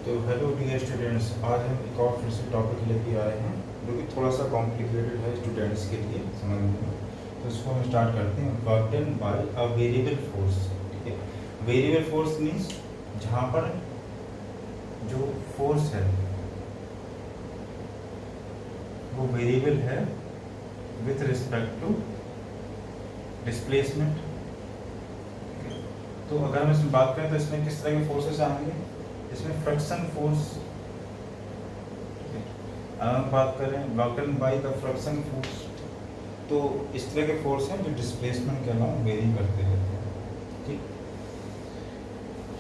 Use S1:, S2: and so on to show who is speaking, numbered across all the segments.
S1: तो hello dear students, आज हम एक और फिर से टॉपिक लेके आए हैं जो कि थोड़ा सा कॉम्प्लिकेटेड है स्टूडेंट्स के लिए समझने में। तो इसको हम स्टार्ट करते हैं। Work done by a variable force. ठीक है, वेरिएबल फोर्स मीन्स जहाँ पर जो फोर्स है वो वेरिएबल है विथ रिस्पेक्ट टू डिस्प्लेसमेंट। तो अगर हम इसमें बात करें तो इसमें किस तरह के फोर्सेस आएंगे? इसमें फ्रिक्शन फोर्स। अगर हम बात करें work done by the friction force, तो इस तरह के फोर्स हैं जो डिस्प्लेसमेंट के अलावा वेरी करते रहते हैं। ठीक,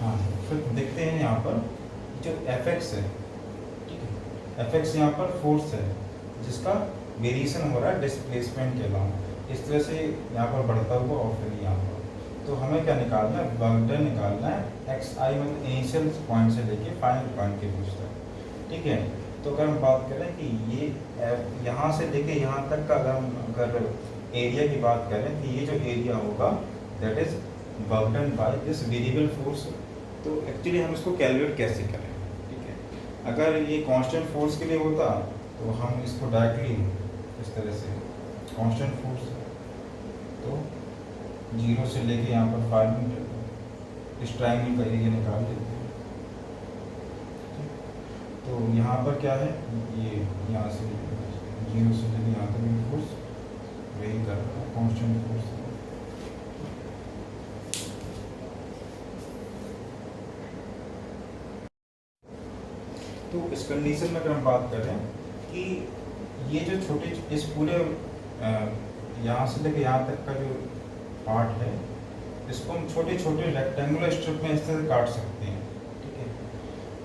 S1: हाँ। फिर देखते हैं यहाँ पर जो एफ एक्स है। ठीक है, एफ एक्स यहाँ पर फोर्स है जिसका वेरिएशन हो रहा है डिस्प्लेसमेंट के अलावा। इस तरह से यहाँ पर बढ़ता हुआ और फिर यहाँ पर। तो हमें क्या निकालना है? वर्क डन निकालना है एक्स आई, मतलब इनिशियल पॉइंट से लेके फाइनल पॉइंट के बीच तक। ठीक है, तो अगर हम बात करें कि ये यहाँ से लेके यहाँ तक का अगर एरिया की बात करें तो ये जो एरिया होगा that is work done by this variable force. तो एक्चुअली हम इसको कैलकुलेट कैसे करें? ठीक है, अगर ये कांस्टेंट फोर्स के लिए होता तो हम इसको डायरेक्टली इस तरह से कांस्टेंट फोर्स, तो 0 से लेके यहाँ पर 5 मीटर इस ट्रायंगल का एरिया निकाल लेते हैं। तो यहाँ पर क्या है, ये यहाँ से 0 से लेके यहाँ तक फोर्स वही कर रहा है, कांस्टेंट फोर्स। तो इस कंडीशन में अगर हम बात करें कि ये जो छोटे इस पूरे यहाँ से लेके यहाँ तक का जो पार्ट है इसको हम छोटे छोटे रेक्टेंगुलर स्ट्रिप में इस तरह से काट सकते हैं। ठीक है,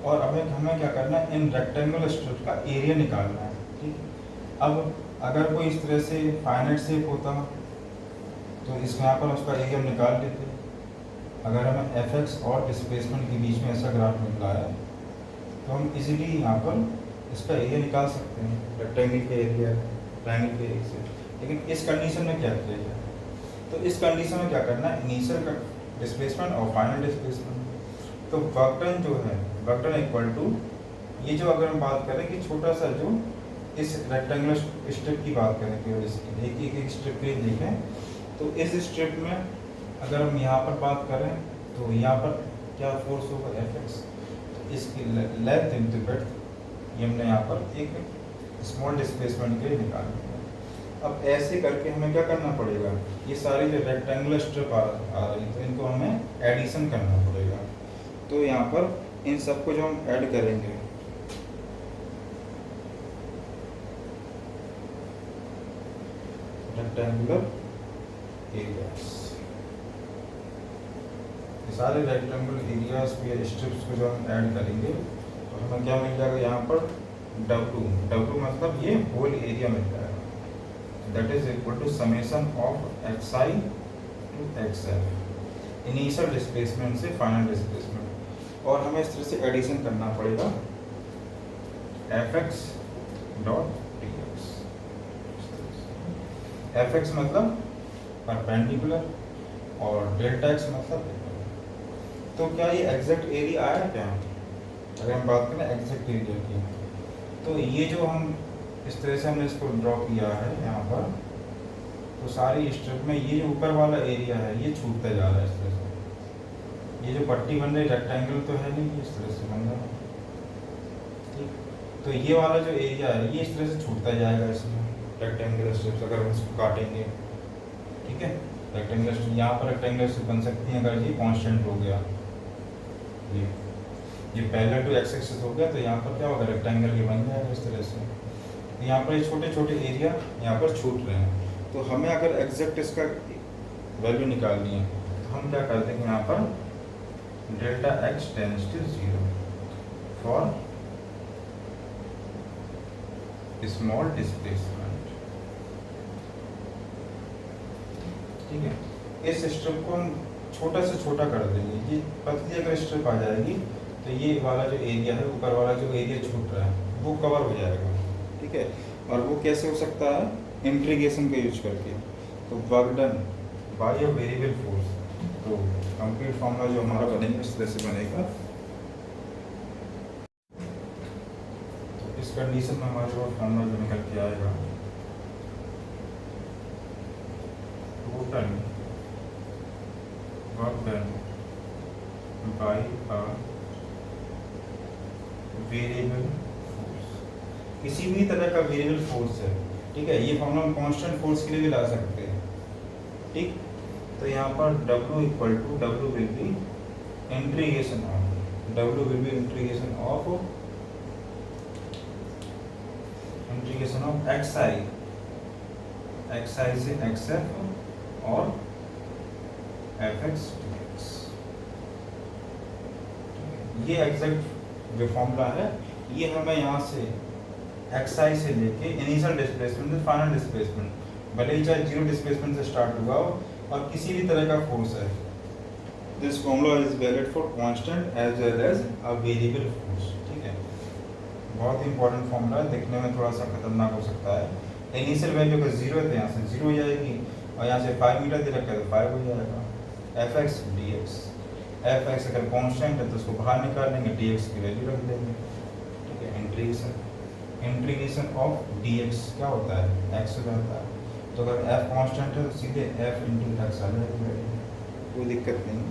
S1: और अब हमें क्या करना है, इन रेक्टेंगुलर स्ट्रिप का एरिया निकालना है। ठीक है, अब अगर कोई इस तरह से फाइनाइट शेप होता तो इसमें यहाँ पर उसका एरिया हम निकाल लेते। अगर हमें एफ एक्स और डिस्प्लेसमेंट के बीच में ऐसा ग्राफ निकला है तो हम इजीली यहाँ पर इसका एरिया निकाल सकते हैं, रेक्टेंगल के एरिया, ट्रायंगल के एरिया से। लेकिन इस कंडीशन में क्या किया जाए? तो इस कंडीशन में क्या करना है, इनिशियल डिस्प्लेसमेंट और फाइनल डिस्प्लेसमेंट। तो वर्क डन जो है, वर्क डन इक्वल टू ये जो अगर हम बात करें कि छोटा सा जो इस रेक्टेंगुलर स्ट्रिप की बात करें केवल इसकी एक स्ट्रिप के देखें, तो इस स्ट्रिप में अगर हम यहाँ पर बात करें तो यहाँ पर क्या फोर्स होगा, एफ एक्स। तो इसकी लेंथ इंटू ब्रेड्थ ये हमने यहाँ पर एक स्मॉल डिस्प्लेसमेंट के लिए निकाल लिया। अब ऐसे करके हमें क्या करना पड़ेगा, ये सारी जो रेक्टेंगुलर स्ट्रिप आ रही तो इनको हमें एडिशन करना पड़ेगा। तो यहाँ पर इन सबको जो हम ऐड करेंगे रेक्टेंगुलर एरियाज, सारे रेक्टेंगुलर एरियाज के स्ट्रिप्स को जो हम ऐड करेंगे तो हमें क्या मिल जाएगा यहाँ पर W। W मतलब ये होल एरिया मिल जाएगा, that is equal to summation of X I to X F, initial displacement से फाइनल डिस्प्लेसमेंट। और हमें इस तरह से एडिशन करना पड़ेगा F X dot D X. F X मतलब परपेंडिकुलर और डेल्टा एक्स मतलब, तो क्या ये एग्जैक्ट एरिया आया क्या? अगर हम बात करें एग्जैक्ट एरिया की, तो ये जो हम इस तरह से हमने इसको ड्रॉ किया है यहाँ पर, तो सारी स्ट्रिप में ये जो ऊपर वाला एरिया है ये छूटता जा रहा है इस तरह से। ये जो पट्टी बन रही रेक्टेंगल तो है नहीं, इस तरह से बन रहा है। ठीक, तो ये वाला जो एरिया है ये इस तरह से छूटता जाएगा इसमें रेक्टेंगुलर स्ट्रिप्स अगर हम इसको काटेंगे। ठीक है, रेक्टेंगुलर स्ट्रिप यहाँ पर रेक्टेंगुलर स्ट्रिप बन सकती है अगर ये कांस्टेंट हो गया, ये पैरेलल टू एक्स एक्सिस हो गया तो यहाँ पर क्या होगा, रेक्टेंगल ये बन जाएगा इस तरह से। यहाँ पर छोटे छोटे एरिया यहाँ पर छूट रहे हैं, तो हमें अगर एग्जैक्ट इसका वैल्यू निकालनी है तो हम क्या कर देंगे, यहाँ पर delta X tends to 0 for small displacement. ठीक है, इस स्ट्रिप को हम छोटा से छोटा कर देंगे। ये पतली अगर स्ट्रिप आ जाएगी तो ये वाला जो एरिया है, ऊपर वाला जो एरिया छूट रहा है वो कवर हो जाएगा। ठीक है, और वो कैसे हो सकता है, इंटीग्रेशन का यूज करके। तो work done by a variable force, तो कंप्लीट फॉर्मूला जो हमारा बनेगा इस तरह से बनेगा इस कंडीशन में हमारे पास फॉर्मूला जो निकल के आएगा, total work done by a variable force, किसी भी तरह का वेरिएबल फोर्स है, ठीक है। ये फॉर्मूला हम कांस्टेंट फोर्स के लिए भी ला सकते हैं, ठीक। तो यहाँ पर W equal to W will be integration of XI से XF और FX dx। ये एग्जैक्ट जो फॉर्मूला है, ये हमें यहाँ से XI से लेके इनिशियल डिस्प्लेसमेंट से फाइनल डिस्प्लेसमेंट, भले ही चाहे जीरो डिस्प्लेसमेंट से स्टार्ट हुआ हो और किसी भी तरह का फोर्स है, this formula is valid for constant as well as a variable force, ठीक है। बहुत ही इंपॉर्टेंट फॉर्मूला है, दिखने में थोड़ा सा खतरनाक हो सकता है। इनिशियल वैल्यू अगर जीरो है तो यहाँ से जीरो हो जाएगी, और यहाँ से 5 मीटर दे रखा है तो 5 हो जाएगा। FX dx, FX अगर कांस्टेंट है तो उसको बाहर निकाल लेंगे, dx की वैल्यू रख देंगे, ठीक है। इंटीग्रेशन ऑफ dx क्या होता है, x हो जाता है, तो अगर f कांस्टेंट है तो सीधे f इंटू एक्स आ जाएगा, कोई दिक्कत नहीं।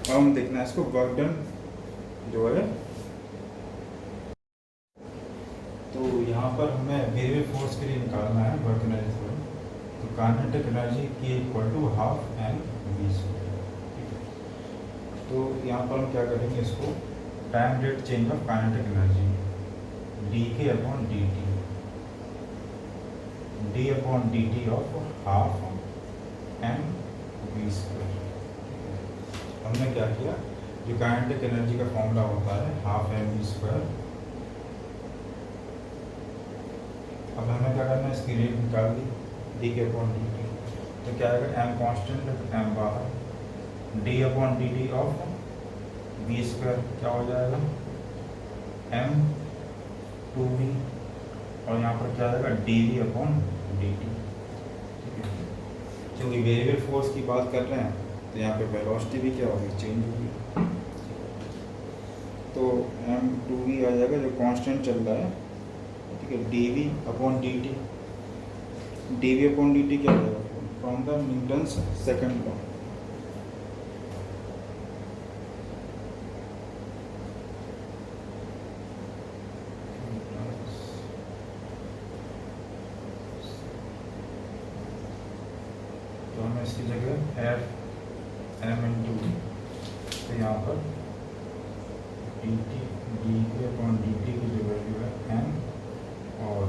S1: अब हम देखना है इसको वर्क डन जो है, तो यहाँ पर हमें वेरिएबल फोर्स के लिए निकालना है वर्क एनर्जी को, तो kinetic energy K equal to half mv²। तो यहाँ पर हम क्या करेंगे, इसको time rate change of kinetic energy dk upon dt, d upon dt of half mv²। हमने क्या किया, जो काइनेटिक एनर्जी का फॉर्मूला होता है हाफ mv², अब हमें क्या करना है, इसकी रेट निकाल दी डी के अपॉन डी टी, तो क्या आएगा, m कांस्टेंट है तो m बाहर, d upon D T of v² क्या हो जाएगा m2v, और यहाँ पर क्या आएगा dv अपॉन dt, ठीक है। क्योंकि वेरिएबल फोर्स की बात कर रहे हैं तो यहाँ पे वेलोसिटी भी क्या होगी, चेंज होगी, तो m2v आ जाएगा जो कांस्टेंट चल रहा है, ठीक है, dv upon dt, dv upon dt क्या आएगा, from the Newton's second law, तो हमें इसकी जगह f m इंटू, तो यहाँ पर dt dk अपॉन dt की जो वैल्यू है m, और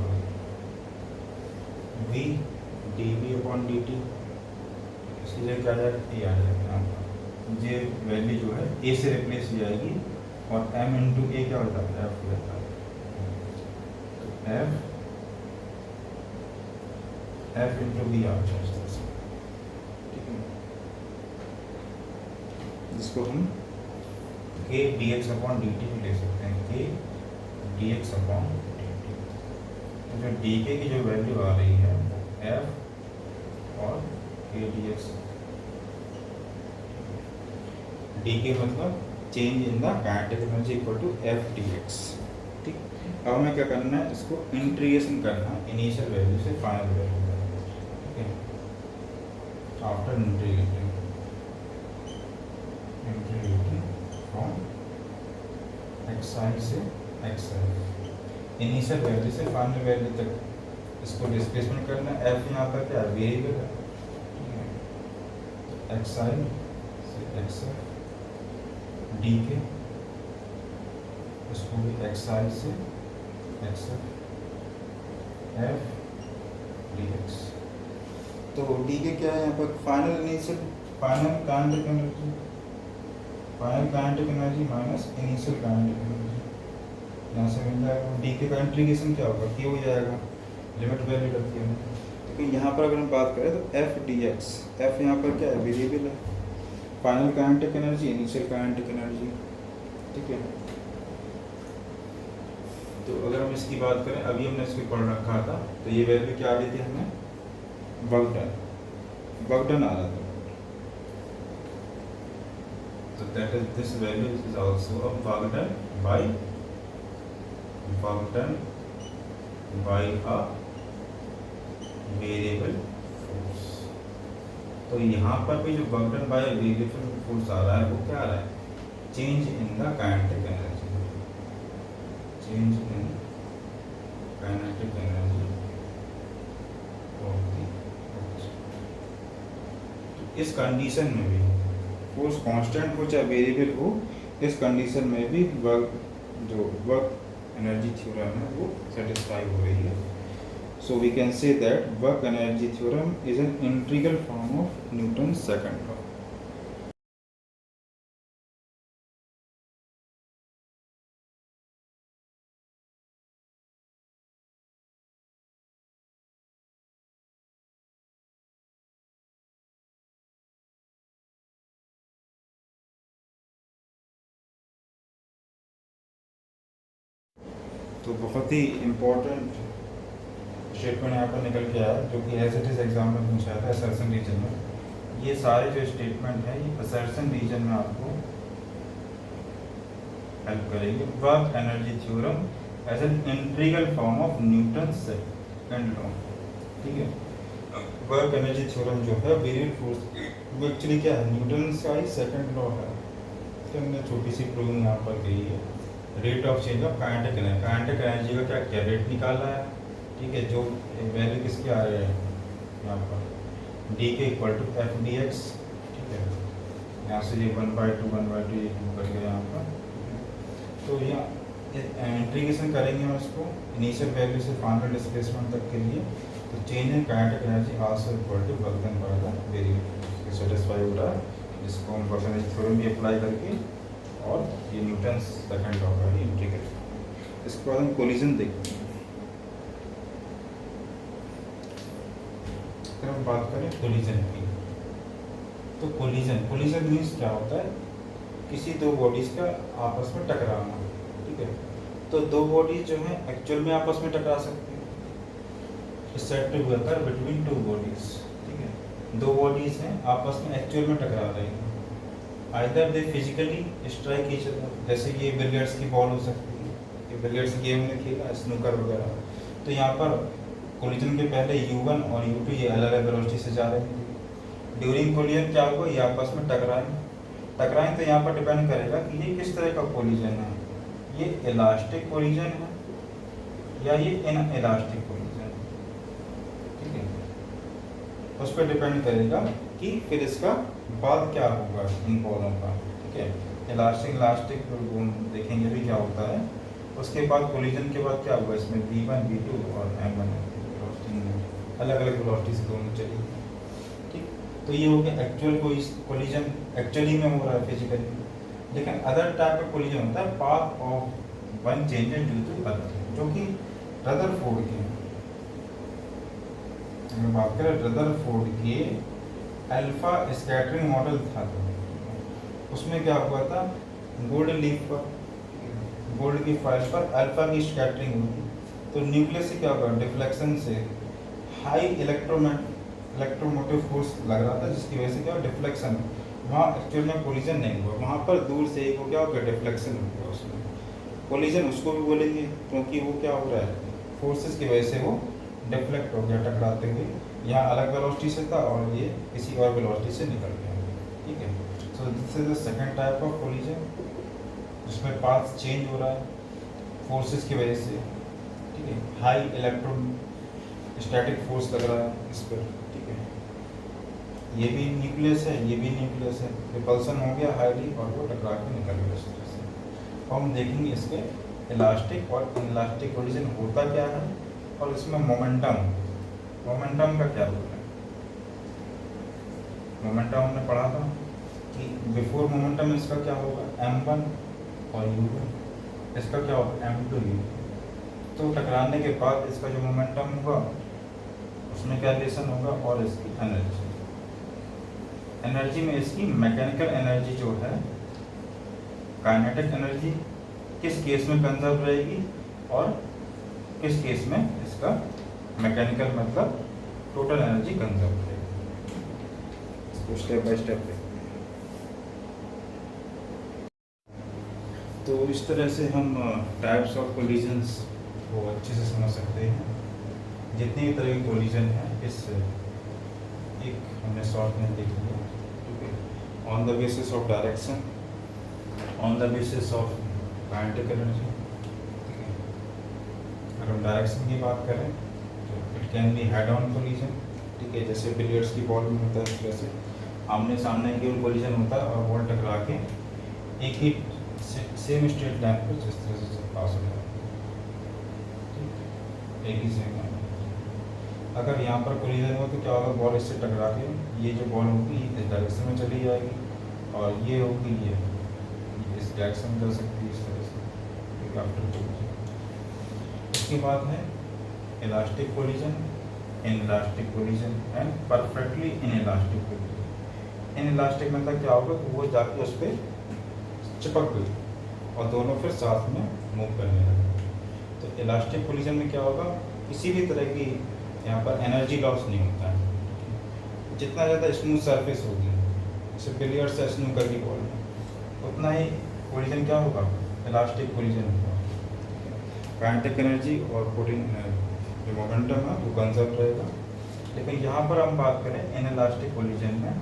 S1: v dv अपॉन dt, इसकी जगह क्या आ जाएगा, a आ जाएगा यहाँ पर, ये वैल्यू जो है a से रिप्लेस हो जाएगी, और m इंटू a क्या होता है, f हो जाता है, तो f इंटू v आ जाएगा, जिसको हम k dx अपॉन dt भी ले सकते हैं, k dx अपॉन dt, तो जो dk की जो वैल्यू आ रही है f और k dx, dk मतलब change in the kinetic energy equal to f dx, ठीक। अब हमें क्या करना है, इसको इंटीग्रेशन करना है इनिशियल वैल्यू से फाइनल वैल्यू तक, ठीक है। आफ्टर इंटीग्रेटिंग फ्रॉम xi से xf, इनिशियल वैल्यू से फाइनल वैल्यू तक इसको डिस्प्लेसमेंट करना है। f यहाँ पर क्या वेरिएबल है, xi से xf, dk इसको भी xi से xf, f dx, तो dk क्या है यहाँ पर, final initial final kinetic energy, final kinetic energy minus initial kinetic energy, यहाँ से मिल जाएगा। dk का इंटीग्रेशन क्या होगा, k हो जाएगा, लिमिट वैल्यू रखी है, तो यहाँ पर अगर हम बात करें तो f dx, f यहाँ पर क्या है, वेरिएबल है, final kinetic energy initial kinetic energy, ठीक है। तो अगर हम इसकी बात करें, अभी हमने इसको पढ़ रखा था, तो ये वैल्यू क्या आ रही थी हमें, वर्क डन आ रहा था, so that is this value is also a work done by work done by a variable force. तो यहाँ पर भी जो work done by variable force आ रहा है वो क्या आ रहा है, change in the kinetic energy, change in kinetic energy of the force. इस कंडीशन में भी फोर्स कांस्टेंट हो चाहे वेरिएबल हो, इस कंडीशन में भी वर्क एनर्जी थ्योरम है वो सेटिस्फाई हो रही है। So we can say that work energy theorem is an integral form of Newton second law. तो बहुत ही इम्पोर्टेंट स्टेटमेंट यहाँ पर निकल के आया जो कि एज इट इज एग्जाम में पूछा था असर्शन रीजन में। ये सारे जो स्टेटमेंट है ये असर्शन रीजन में आपको हेल्प करेंगे। Work energy theorem as an integral form of Newton second law, ठीक है। वर्क एनर्जी थ्योरम जो है वेरिएबल फोर्स वो एक्चुअली क्या है, न्यूटन का ही सेकंड लॉ है। इसके हमने छोटी सी प्रूविंग यहाँ पर की है। Rate of change of kinetic energy, kinetic energy का क्या रेट निकालना है, ठीक है। जो वैल्यू किसके आ रहे हैं यहाँ पर D K equal to F D X, ठीक है। यहाँ से ये 1/2 1/2 ये कर गया यहाँ पर। तो यहाँ इंटीग्रेशन करेंगे हम इसको इनिशियल वैल्यू से फाइनल डिस्प्लेसमेंट तक के लिए। तो change in kinetic energy also equal to work done by the variable satisfy हो रहा है, जिसको हम वर्क एनर्जी थ्योरम भी अप्लाई करके और ये न्यूटन सेकंड लॉ का ही इंटीग्रेट। इसके बाद हम कोलिजन देखते हैं। अगर हम बात करें कोलिजन की, तो कोलिजन मीन्स क्या होता है, किसी दो बॉडीज का आपस में टकराना, ठीक है। तो दो बॉडीज जो है एक्चुअल में आपस में टकरा सकती है, said to occur between two bodies, ठीक है। दो बॉडीज हैं आपस में एक्चुअल में टकरा रही हैं, either they physically strike each other, जैसे ये बिलियर्ड्स की बॉल हो सकती है, ये बिलियर्ड्स गेम में खेला स्नूकर वगैरह। तो यहाँ पर कोलिजन के पहले U1 और U2 ये अलग अलग वेलोसिटी से जा रहे थे। ड्यूरिंग कोलिजन क्या हुआ, ये आपस में टकराएं तो यहाँ पर डिपेंड करेगा कि ये किस तरह का कोलिजन है, ये इलास्टिक कोलिजन है या ये इनइलास्टिक कोलिजन है, ठीक है। उस पर डिपेंड करेगा कि फिर इसका बाद क्या होगा इन पौधों का, ठीक है। इलास्टिक देखेंगे भी क्या होता है। उसके बाद कोलिजन के बाद क्या होगा, इसमें V1 V2 और M1 अलग अलग वेलोसिटी से दोनों चली, ठीक। तो ये हो गया एक्चुअल कोलिजन एक्चुअली में हो रहा है फिजिकली। लेकिन अदर टाइप का कोलिजन होता है path of one changes due to other, जो कि रदरफोर्ड के, हम बात करें रदरफोर्ड के अल्फा स्कैटरिंग मॉडल था, तो उसमें क्या हुआ था, गोल्ड लीफ पर, गोल्ड की फाइल पर अल्फा की स्कैटरिंग हुई। तो न्यूक्लियस से क्या होगा, डिफ्लेक्शन से हाई इलेक्ट्रोमोटिव फोर्स लग रहा था, जिसकी वजह से क्या डिफ्लेक्शन, वहाँ एक्चुअल में कोलिजन नहीं हुआ, वहाँ पर दूर से एक क्या हो गया, डिफ्लेक्शन हो गया। उसमें कोलिजन उसको भी बोलेंगे क्योंकि वो क्या हो रहा है, फोर्सेस की वजह से वो डिफ्लेक्ट हो गया टकराते हुए, यहाँ अलग वेलोसिटी से था और ये किसी और वेलोसिटी से निकल गया, ठीक है। So this is the second type of collision, जिसमें पाथ चेंज हो रहा है फोर्सेस की वजह से, ठीक है। हाई इलेक्ट्रोस्टैटिक फोर्स लग रहा है इस पर, ठीक है। ये भी न्यूक्लियस है, ये भी न्यूक्लियस है, रिपल्सन हो गया हाईली और वो टकरा के निकल गया इस तरह से। तो हम देखेंगे इसके इलास्टिक और इनइलास्टिक कोलिजन होता क्या है, और इसमें मोमेंटम का क्या रोल है। मोमेंटम हमने पढ़ा था कि बिफोर मोमेंटम इसका क्या होगा, M1 और U1, इसका क्या होगा M2 U2। तो टकराने के बाद इसका जो मोमेंटम होगा उसमें क्या रिलेशन होगा, और इसकी एनर्जी में इसकी मैकेनिकल एनर्जी जो है, काइनेटिक एनर्जी किस केस में कंजर्व रहेगी और किस केस में इसका मैकेनिकल मतलब टोटल एनर्जी कंजर्व रहेगी। इसको स्टेप बाय स्टेप देखते हैं। तो इस तरह से हम टाइप्स ऑफ कोलिजन्स को अच्छे से समझ सकते हैं। जितने भी तरह के कोलिजन हैं इस एक हमने शॉर्ट में देख लिया, ठीक है। On the basis of direction, on the basis of kinetic energy, ठीक है। अगर हम डायरेक्शन की बात करें तो it can be head on collision, ठीक है, जैसे बिलियर्ड्स की बॉल में होता है। इस तरह से आमने सामने केवल कोलिजन होता है और बॉल टकरा के एक ही सेम स्ट्रेट लाइन पर जिस तरह से पास हो जाए, एक ही सेम लाइन। अगर यहाँ पर कोलिजन हो तो क्या होगा, बॉल इससे टकरा के ये जो बॉल होगी इस डायरेक्शन में चली जाएगी और ये होगी ये इस डायरेक्शन में जा सकती है, इस तरह से आफ्टर कोलिजन। उसके बाद है elastic collision, inelastic collision and perfectly inelastic collision. Inelastic मतलब क्या होगा कि वो जाके उस पर चिपक गई और दोनों फिर साथ में मूव करने लगे। तो इलास्टिक कोलिजन में क्या होगा, किसी भी तरह की यहाँ पर एनर्जी लॉस नहीं होता है। जितना ज़्यादा स्मूथ सरफेस होगी, जैसे बिलियर्ड्स से स्नूकर की बॉल में, उतना ही कोलिजन क्या होगा, इलास्टिक कोलिजन होगा। काइनेटिक एनर्जी और पुटिंग जो मोमेंटम है वो कंजर्व रहेगा। लेकिन यहाँ पर हम बात करें इनइलास्टिक कोलिजन में,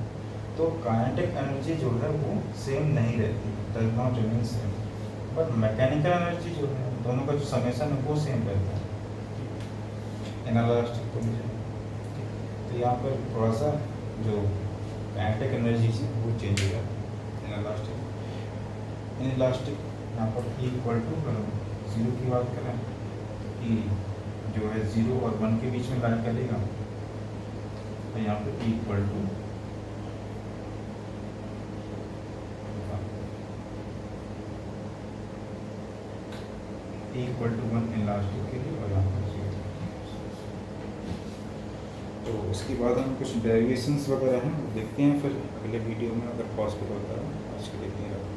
S1: तो काइनेटिक एनर्जी जो है वो सेम नहीं रहती, does not remain same, but mechanical energy जो है दोनों का जो समेशन है वो सेम रहता है इनइलास्टिक कोलिजन। तो यहाँ पर थोड़ा सा जो काइनेटिक एनर्जी है वो चेंज हो जाता है इनइलास्टिक। इनइलास्टिक यहाँ पर इक्वल टू 0 की बात करें कि जो है 0 और 1 के बीच में लाई करेगा, तो यहाँ पर equal to equal to 1 elastic के लिए और यहाँ पर 0। तो उसके बाद हम कुछ डेरिवेशंस वगैरह हैं देखते हैं फिर अगले वीडियो में, अगर पॉसिबल होता है। आज के लिए इतना ही रखते हैं।